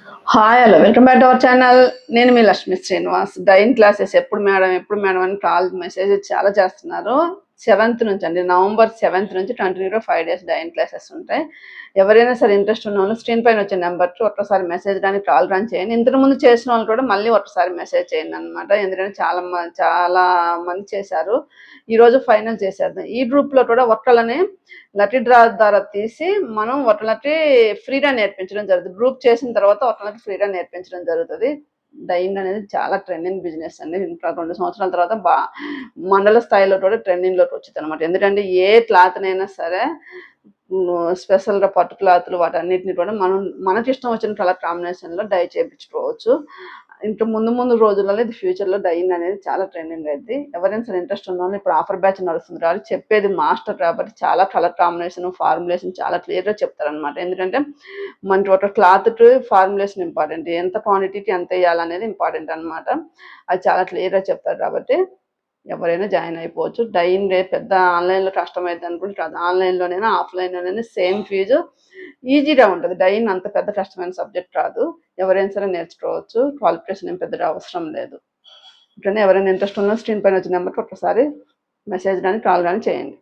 Hi hello welcome back to our channel. నేను మీ Lakshmi Srinivas. Dyne classes ఎప్పుడు madam అని call message చాలా చేస్తున్నారు. 7th నుంచి అండి, నవంబర్ 7th నుంచి కంటిన్యూగా 5 days డైన్ క్లాసెస్ ఉంటాయి. ఎవరైనా సరే ఇంట్రెస్ట్ ఉన్న వాళ్ళు స్క్రీన్ పైన వచ్చే నెంబర్కి ఒక్కసారి మెసేజ్ కానీ కాల్ కానీ చేయండి. ఇంతకు ముందు చేసిన వాళ్ళు కూడా మళ్ళీ ఒక్కసారి మెసేజ్ చేయండి అనమాట. ఎందుకంటే చాలా మంది చేశారు. ఈరోజు ఫైనల్ చేసేద్దాం. ఈ గ్రూప్లో కూడా ఒక్కళ్ళని లక్కీ డ్రా ద్వారా తీసి మనం ఒకళ్ళకి ఫ్రీగా నేర్పించడం జరుగుతుంది. గ్రూప్ చేసిన తర్వాత ఒకళ్ళకి ఫ్రీగా నేర్పించడం జరుగుతుంది. డైయింగ్ అనేది చాలా ట్రెండింగ్ బిజినెస్ అండి. ఇంకా 2 సంవత్సరాల తర్వాత మండల స్థాయిలో కూడా ట్రెండింగ్లోకి వచ్చింది అనమాట. ఎందుకంటే ఏ క్లాత్నైనా సరే స్పెషల్గా పట్టు క్లాత్లు వాటన్నిటిని కూడా మనం మనకి ఇష్టం వచ్చిన కలర్ కాంబినేషన్లో డై చేయించుకోవచ్చు. ఇంకా ముందు రోజులలో ఇది ఫ్యూచర్లో డైయింగ్ అనేది చాలా ట్రెండింగ్ అయింది. ఎవరైనా సరే ఇంట్రెస్ట్ ఉన్న వాళ్ళు ఇప్పుడు ఆఫర్ బ్యాచ్ నడుస్తుంది కాబట్టి చెప్పేది మాస్టర్ కాబట్టి చాలా కలర్ కాంబినేషన్ ఫార్ములేషన్ చాలా క్లియర్గా చెప్తారనమాట. ఎందుకంటే మనకి ఒక క్లాత్ ఫార్ములేషన్ ఇంపార్టెంట్, ఎంత క్వాంటిటీకి ఎంత వేయాలనేది ఇంపార్టెంట్ అనమాట. అది చాలా క్లియర్గా చెప్తారు కాబట్టి ఎవరైనా జాయిన్ అయిపోవచ్చు. డైయింగ్ పెద్ద ఆన్లైన్లో కష్టమైంది అనుకుంటే కాదు, ఆన్లైన్లోనైనా ఆఫ్లైన్లోనైనా సేమ్ ఫీజు ఈజీగా ఉంటుంది. డైయింగ్ అంత పెద్ద కష్టమైన సబ్జెక్ట్ కాదు, ఎవరైనా సరే నేర్చుకోవచ్చు. క్వాలిఫికేషన్ ఏం పెద్దగా అవసరం లేదు. ఇట్లనే ఎవరైనా ఇంట్రెస్ట్ ఉన్న స్క్రీన్ పైన వచ్చిన నెంబర్కి ఒకసారి మెసేజ్ కానీ కాల్ కానీ చేయండి.